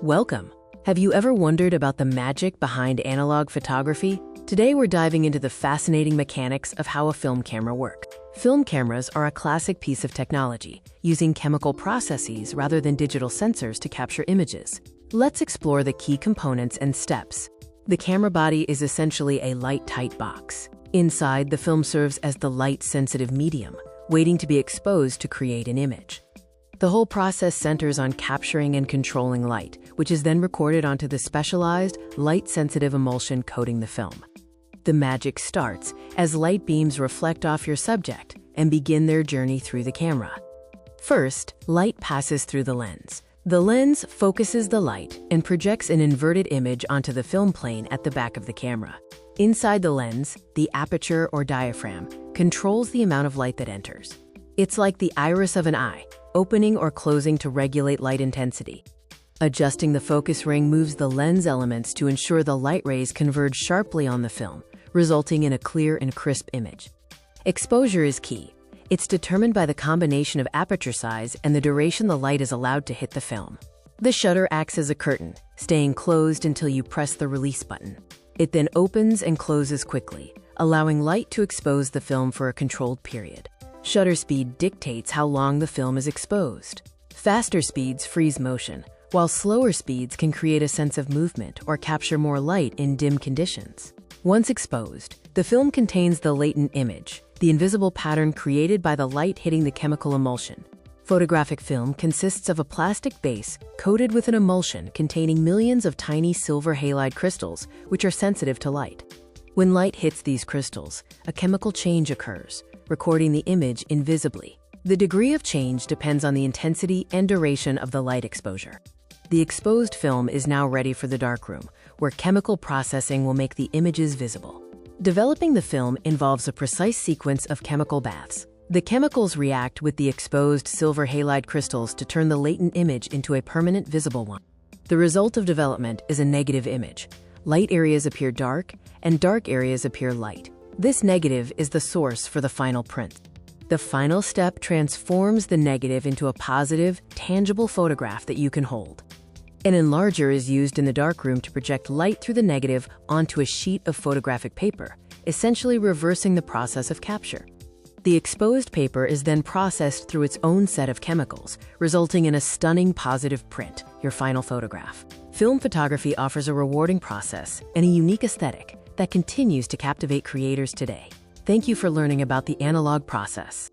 Welcome! Have you ever wondered about the magic behind analog photography? Today we're diving into the fascinating mechanics of how a film camera works. Film cameras are a classic piece of technology, using chemical processes rather than digital sensors to capture images. Let's explore the key components and steps. The camera body is essentially a light-tight box. Inside, the film serves as the light-sensitive medium, waiting to be exposed to create an image. The whole process centers on capturing and controlling light, which is then recorded onto the specialized, light-sensitive emulsion coating the film. The magic starts as light beams reflect off your subject and begin their journey through the camera. First, light passes through the lens. The lens focuses the light and projects an inverted image onto the film plane at the back of the camera. Inside the lens, the aperture or diaphragm controls the amount of light that enters. It's like the iris of an eye, opening or closing to regulate light intensity. Adjusting the focus ring moves the lens elements to ensure the light rays converge sharply on the film, resulting in a clear and crisp image. Exposure is key. It's determined by the combination of aperture size and the duration the light is allowed to hit the film. The shutter acts as a curtain, staying closed until you press the release button. It then opens and closes quickly, allowing light to expose the film for a controlled period. Shutter speed dictates how long the film is exposed. Faster speeds freeze motion, while slower speeds can create a sense of movement or capture more light in dim conditions. Once exposed, the film contains the latent image, the invisible pattern created by the light hitting the chemical emulsion. Photographic film consists of a plastic base coated with an emulsion containing millions of tiny silver halide crystals, which are sensitive to light. When light hits these crystals, a chemical change occurs, recording the image invisibly. The degree of change depends on the intensity and duration of the light exposure. The exposed film is now ready for the darkroom, where chemical processing will make the images visible. Developing the film involves a precise sequence of chemical baths. The chemicals react with the exposed silver halide crystals to turn the latent image into a permanent visible one. The result of development is a negative image. Light areas appear dark, and dark areas appear light. This negative is the source for the final print. The final step transforms the negative into a positive, tangible photograph that you can hold. An enlarger is used in the darkroom to project light through the negative onto a sheet of photographic paper, essentially reversing the process of capture. The exposed paper is then processed through its own set of chemicals, resulting in a stunning positive print, your final photograph. Film photography offers a rewarding process and a unique aesthetic that continues to captivate creators today. Thank you for learning about the analog process.